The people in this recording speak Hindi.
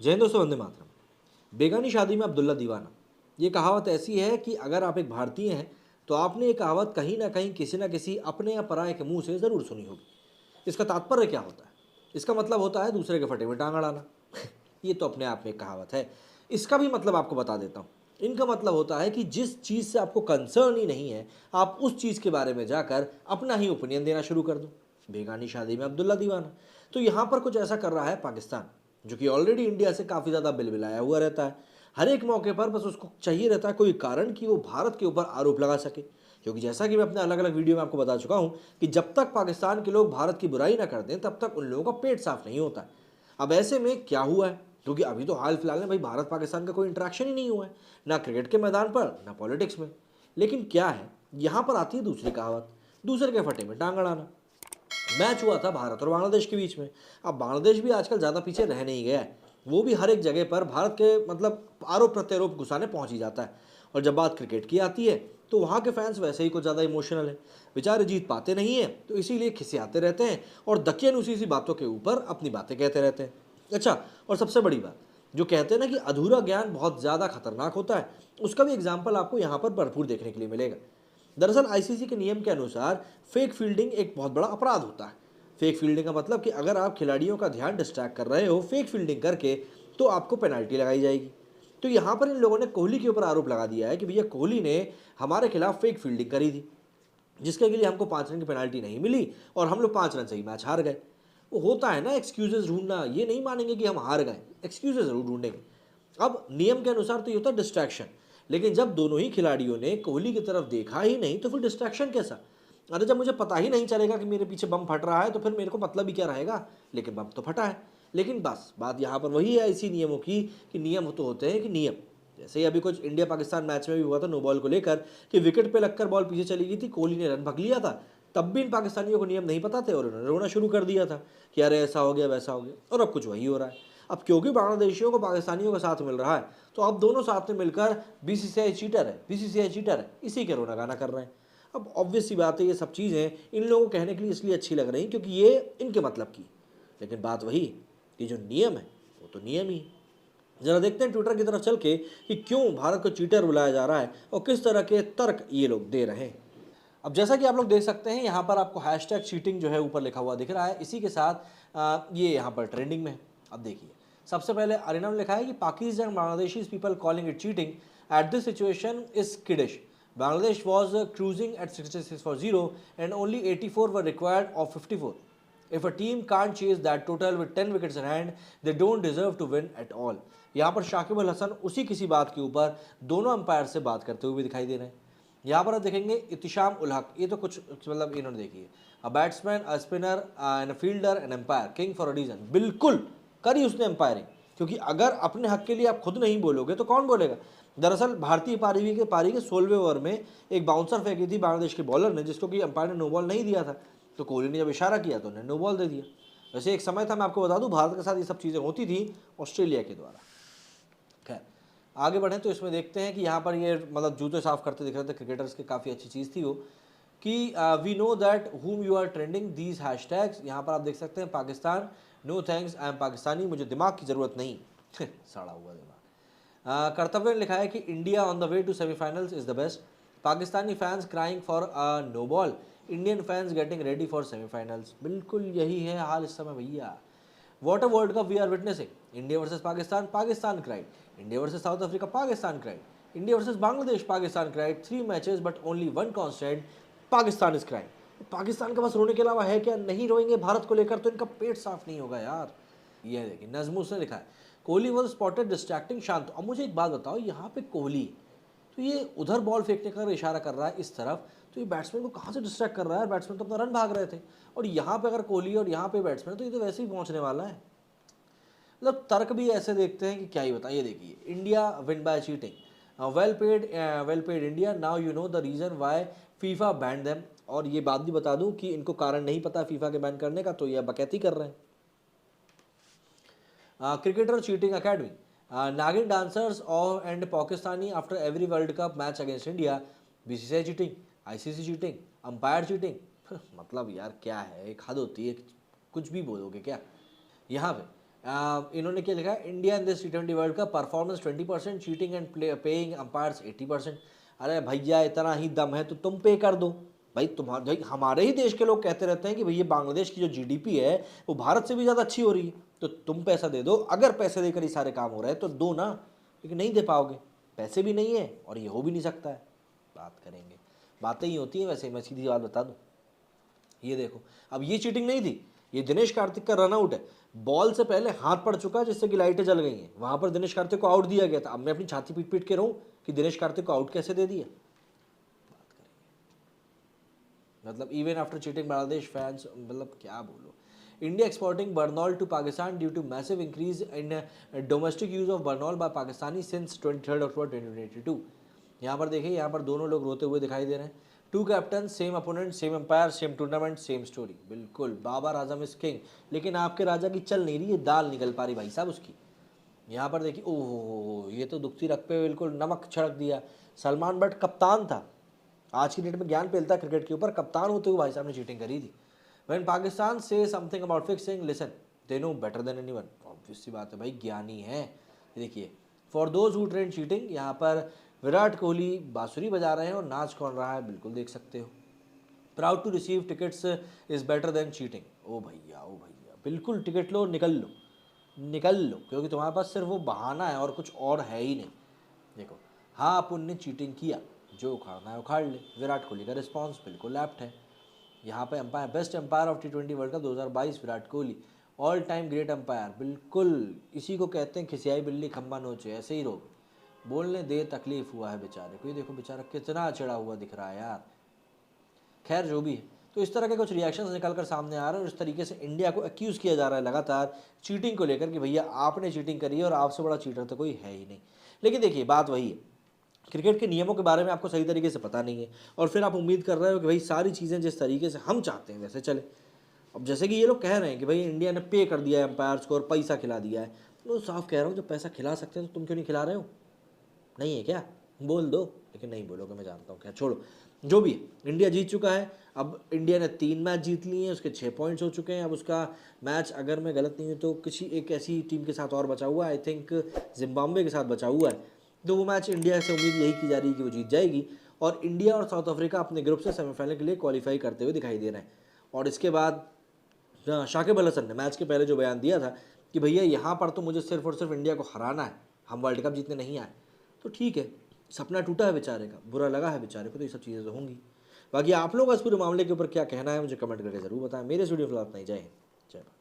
जय हिंद दोस्तों, वंदे मातरम। बेगानी शादी में अब्दुल्ला दीवाना, ये कहावत ऐसी है कि अगर आप एक भारतीय हैं तो आपने ये कहावत कहीं ना कहीं किसी ना किसी अपने या पराये के मुंह से ज़रूर सुनी होगी। इसका तात्पर्य क्या होता है? इसका मतलब होता है दूसरे के फटे में टांग अड़ाना। ये तो अपने आप में एक कहावत है। इसका भी मतलब आपको बता देता हूँ। इनका मतलब होता है कि जिस चीज़ से आपको कंसर्न ही नहीं है, आप उस चीज़ के बारे में जाकर अपना ही ओपिनियन देना शुरू कर दो। बेगानी शादी में अब्दुल्ला दीवाना। तो यहाँ पर कुछ ऐसा कर रहा है पाकिस्तान, जो कि ऑलरेडी इंडिया से काफ़ी ज़्यादा बिलबिलाया हुआ रहता है। हर एक मौके पर बस उसको चाहिए रहता है कोई कारण कि वो भारत के ऊपर आरोप लगा सके। क्योंकि जैसा कि मैं अपने अलग अलग वीडियो में आपको बता चुका हूँ कि जब तक पाकिस्तान के लोग भारत की बुराई ना कर दें तब तक उन लोगों का पेट साफ नहीं होता है। अब ऐसे में क्या हुआ है, क्योंकि अभी तो हाल फिलहाल में भाई भारत पाकिस्तान का कोई इंटरेक्शन ही नहीं हुआ है, ना क्रिकेट के मैदान पर ना पॉलिटिक्स में। लेकिन क्या है, यहाँ पर आती है दूसरी कहावत, दूसरे के फटे में टांग अड़ाना। मैच हुआ था भारत और बांग्लादेश के बीच में। अब बांग्लादेश भी आजकल ज़्यादा पीछे रह नहीं गया है। वो भी हर एक जगह पर भारत के मतलब आरोप प्रत्यारोप घुसाने पहुंच ही जाता है। और जब बात क्रिकेट की आती है तो वहाँ के फैंस वैसे ही कुछ ज़्यादा इमोशनल है। बेचारे जीत पाते नहीं हैं तो इसीलिए खिसियाते रहते हैं और दकियन उसी सी बातों के ऊपर अपनी बातें कहते रहते हैं। अच्छा, और सबसे बड़ी बात, जो कहते हैं ना कि अधूरा ज्ञान बहुत ज़्यादा खतरनाक होता है, उसका भी एग्जाम्पल आपको यहाँ पर भरपूर देखने के लिए मिलेगा। दरअसल आईसीसी के नियम के अनुसार फेक फील्डिंग एक बहुत बड़ा अपराध होता है। फेक फील्डिंग का मतलब कि अगर आप खिलाड़ियों का ध्यान डिस्ट्रैक्ट कर रहे हो फेक फील्डिंग करके, तो आपको पेनल्टी लगाई जाएगी। तो यहाँ पर इन लोगों ने कोहली के ऊपर आरोप लगा दिया है कि भैया कोहली ने हमारे खिलाफ फेक फील्डिंग करी थी, जिसके लिए हमको 5 रन की पेनल्टी नहीं मिली और हम लोग 5 रन से ही मैच हार गए। वो होता है ना एक्सक्यूजेस ढूंढना, ये नहीं मानेंगे कि हम हार गए, एक्सक्यूजेस जरूर ढूंढेंगे। अब नियम के अनुसार तो ये होता है डिस्ट्रैक्शन, लेकिन जब दोनों ही खिलाड़ियों ने कोहली की तरफ देखा ही नहीं तो फिर डिस्ट्रैक्शन कैसा? अरे जब मुझे पता ही नहीं चलेगा कि मेरे पीछे बम फट रहा है तो फिर मेरे को मतलब ही क्या रहेगा, लेकिन बम तो फटा है। लेकिन बस बात यहाँ पर वही है इसी नियमों की, कि नियम तो होते हैं कि नियम। जैसे ही अभी कुछ इंडिया पाकिस्तान मैच में भी हुआ था नो बॉल को लेकर, कि विकेट पे लगकर बॉल पीछे चली गई थी, कोहली ने रन भग लिया था, तब भी इन पाकिस्तानियों को नियम नहीं पता थे और उन्होंने रोना शुरू कर दिया था कि अरे ऐसा हो गया वैसा हो गया, और अब कुछ वही हो रहा है। अब क्योंकि बांग्लादेशियों को पाकिस्तानियों का साथ मिल रहा है तो अब दोनों साथ में मिलकर बीसीसीआई चीटर है, बीसीसीआई चीटर है, इसी के रोना गाना कर रहे हैं। अब ऑब्वियस सी बात है, ये सब चीज़ें इन लोगों को कहने के लिए इसलिए अच्छी लग रही क्योंकि ये इनके मतलब की। लेकिन बात वही, कि जो नियम है वो तो नियम ही है। जरा देखते हैं ट्विटर की तरफ चल के कि क्यों भारत को चीटर बुलाया जा रहा है और किस तरह के तर्क ये लोग दे रहे हैं। अब जैसा कि आप लोग देख सकते हैं यहाँ पर आपको हैशटैग चीटिंग जो है ऊपर लिखा हुआ दिख रहा है, इसी के साथ ये यहाँ पर ट्रेंडिंग में है। अब देखिए, सबसे पहले अरिना ने लिखा है कि Pakistan Bangladeshi people calling it cheating at this situation is kiddish. Bangladesh was cruising at 66 for 0 and only 84 were required of 54. If a team can't chase that total with 10 wickets in hand, they don't deserve to win at all. यहाँ पर शाकिब अल हसन उसी किसी बात के ऊपर दोनों अंपायर से बात करते हुए भी दिखाई दे रहे हैं। यहाँ पर आप देखेंगे इत्तिशाम उल हक, ये तो कुछ मतलब इन्होंने देखी है, a batsman, a spinner and a fielder and umpire, king for a reason. बिल्कुल करी उसने एम्पायरिंग, क्योंकि अगर अपने हक के लिए आप खुद नहीं बोलोगे तो कौन बोलेगा। दरअसल भारतीय पारी के 16वें ओवर में एक बाउंसर फेंकी थी बांग्लादेश के बॉलर ने, जिसको कि अंपायर ने नो बॉल नहीं दिया था, तो कोहली ने जब इशारा किया तो उन्हें नो बॉल दे दिया। वैसे एक समय था, मैं आपको बता दूं, भारत के साथ ये सब चीज़ें होती थी ऑस्ट्रेलिया के द्वारा। खैर, आगे बढ़ें तो इसमें देखते हैं कि यहाँ पर ये मतलब जूते साफ करते दिख रहे थे क्रिकेटर्स की, काफ़ी अच्छी चीज़ थी वो, कि we know that whom you are trending these hashtags. यहाँ पर आप देख सकते हैं Pakistan, no thanks I am Pakistani, मुझे दिमाग की ज़रूरत नहीं। सड़ा हुआ दिमाग। कर्तव्य ने लिखा है कि India on the way to semifinals is the best, Pakistani fans crying for a no ball, Indian fans getting ready for semifinals. बिल्कुल यही है हाल इस समय भैया। What a World Cup we are witnessing, India versus Pakistan, Pakistan cried, India versus South Africa, Pakistan cried, India versus Bangladesh, Pakistan cried, 3 matches but only 1 constant, Pakistan is cried. Pakistan के पास रोने के अलावा है क्या? नहीं रोएंगे भारत को लेकर तो इनका पेट साफ नहीं होगा यार। ये देखिए नजमुस ने लिखा है, कोहली वॉज स्पॉटेड डिस्ट्रैक्टिंग शांत। अब मुझे एक बात बताओ, यहाँ पे कोहली तो ये उधर बॉल फेंकने का इशारा कर रहा है इस तरफ, तो ये बैट्समैन को कहाँ से डिस्ट्रैक्ट कर रहा है? बैट्समैन तो अपना रन भाग रहे थे, और यहाँ पे अगर कोहली और यहाँ पे बैट्समैन, तो ये तो वैसे ही पहुँचने वाला है। मतलब तर्क भी ऐसे देखते हैं कि क्या ही बताएं। ये देखिए, India win by cheating, well paid India, now you know the reason why FIFA banned them. और ये बात भी बता दूं कि इनको कारण नहीं पता फीफा के बैन करने का, तो ये बकैती कर रहे हैं। Cricketer cheating academy, nagging dancers and Pakistani after every World Cup match against India, BCCI cheating, ICC cheating, umpire cheating. मतलब यार क्या है, एक हद होती है, कुछ भी बोलोगे क्या। यहाँ पे इन्होंने क्या लिखा है, India in this T20 world cup performance 20%, cheating and paying umpires 80%। अरे भैया इतना ही दम है तो तुम पे कर दो भाई। तुम्हारे भाई हमारे ही देश के लोग कहते रहते हैं कि भैया बांग्लादेश की जो जीडीपी है वो भारत से भी ज़्यादा अच्छी हो रही है, तो तुम पैसा दे दो। अगर पैसे देकर ही सारे काम हो रहे हैं तो दो ना, लेकिन नहीं दे पाओगे, पैसे भी नहीं है और ये हो भी नहीं सकता है। बात करेंगे, बातें ही होती हैं। वैसे मैं सीधी बात बता दूं, ये देखो अब ये चीटिंग नहीं थी, ये दिनेश कार्तिक का रन आउट है, बॉल से पहले हाथ पड़ चुका है जिससे कि लाइटें जल गई हैं, वहां पर दिनेश कार्तिक को आउट दिया गया था। अब मैं अपनी छाती पीट पीट के रहूं कि दिनेश कार्तिक को आउट कैसे दे दिया। मतलब even after cheating Bangladesh fans, मतलब क्या बोलो। India exporting Burnol to Pakistan due to massive increase in domestic use of Burnol by Pakistani since 23 October 2022। यहाँ पर देखिए, यहाँ पर दोनों लोग रोते हुए दिखाई दे रहे हैं। Two captain, same opponent, same umpire, same tournament, same story. बिल्कुल, बाबर आजम इज किंग, लेकिन आपके राजा की चल नहीं रही है, दाल निकल पा रही भाई साहब उसकी। यहाँ पर देखिए, ओहो ये तो दुखती रख पे बिल्कुल नमक छिड़क दिया। सलमान बट कप्तान था, आज की डेट में ज्ञान पेलता क्रिकेट के ऊपर, कप्तान होते हुए भाई साहब ने चीटिंग करी थी। व्हेन पाकिस्तान से something about fixing, listen they know better than anyone. Obvious सी बात है भाई, ज्ञानी है। देखिए, for those who train cheating, यहाँ पर विराट कोहली बांसुरी बजा रहे हैं और नाच कौन रहा है बिल्कुल देख सकते हो। Proud to receive tickets is better than cheating. ओ भैया, ओ भैया, बिल्कुल टिकट लो, निकल लो, निकल लो, क्योंकि तुम्हारे पास सिर्फ वो बहाना है और कुछ और है ही नहीं। देखो, हाँ अपन ने चीटिंग किया, जो उखाड़ना है उखाड़ ले। विराट कोहली का रिस्पॉन्स बिल्कुल एप्ट है। यहाँ पे umpire, best umpire of T20 world cup 2022 Virat Kohli, all time great umpire. बिल्कुल इसी को कहते हैं खिसियाई बिल्ली खम्बा नोचे, ऐसे ही लोग बोलने दे, तकलीफ हुआ है बेचारे को। ये देखो बेचारा कितना चिड़ा हुआ दिख रहा है यार। खैर जो भी है, तो इस तरह के कुछ रिएक्शंस निकल कर सामने आ रहे हैं और इस तरीके से इंडिया को एक्यूज़ किया जा रहा है लगातार चीटिंग को लेकर कि भैया आपने चीटिंग करी है और आपसे बड़ा चीटर तो कोई है ही नहीं। लेकिन देखिए बात वही है, क्रिकेट के नियमों के बारे में आपको सही तरीके से पता नहीं है और फिर आप उम्मीद कर रहे हो कि भाई सारी चीज़ें जिस तरीके से हम चाहते हैं वैसे चले। अब जैसे कि ये लोग कह रहे हैं कि भाई इंडिया ने पे कर दिया है एम्पायर्स को और पैसा खिला दिया है, तो साफ कह रहा हूँ जब पैसा खिला सकते हैं तो तुम क्यों नहीं खिला रहे हो? नहीं है क्या? बोल दो, लेकिन नहीं बोलोगे मैं जानता हूँ। क्या छोड़ो, जो भी है, इंडिया जीत चुका है। अब इंडिया ने 3 मैच जीत लिए हैं, उसके 6 पॉइंट्स हो चुके हैं। अब उसका मैच अगर मैं गलत नहीं हूँ तो किसी एक ऐसी टीम के साथ और बचा हुआ है, आई थिंक जिम्बाब्वे के साथ बचा हुआ है। तो वो मैच इंडिया से उम्मीद यही की जा रही है कि वो जीत जाएगी और इंडिया और साउथ अफ्रीका अपने ग्रुप से सेमीफाइनल के लिए क्वालिफाई करते हुए दिखाई दे रहे हैं। और इसके बाद शाकिब अल हसन ने मैच के पहले जो बयान दिया था कि भैया यहाँ पर तो मुझे सिर्फ और सिर्फ इंडिया को हराना है, हम वर्ल्ड कप जीतने नहीं आए। तो ठीक है, सपना टूटा है बेचारे का, बुरा लगा है बेचारे को, तो ये सब चीज़ें तो होंगी। बाकी आप लोगों का इस पूरे मामले के ऊपर क्या कहना है मुझे कमेंट करके ज़रूर बताएं। मेरे स्टूडियो फिलहाल इतना ही, जय हिंद, जय भारत।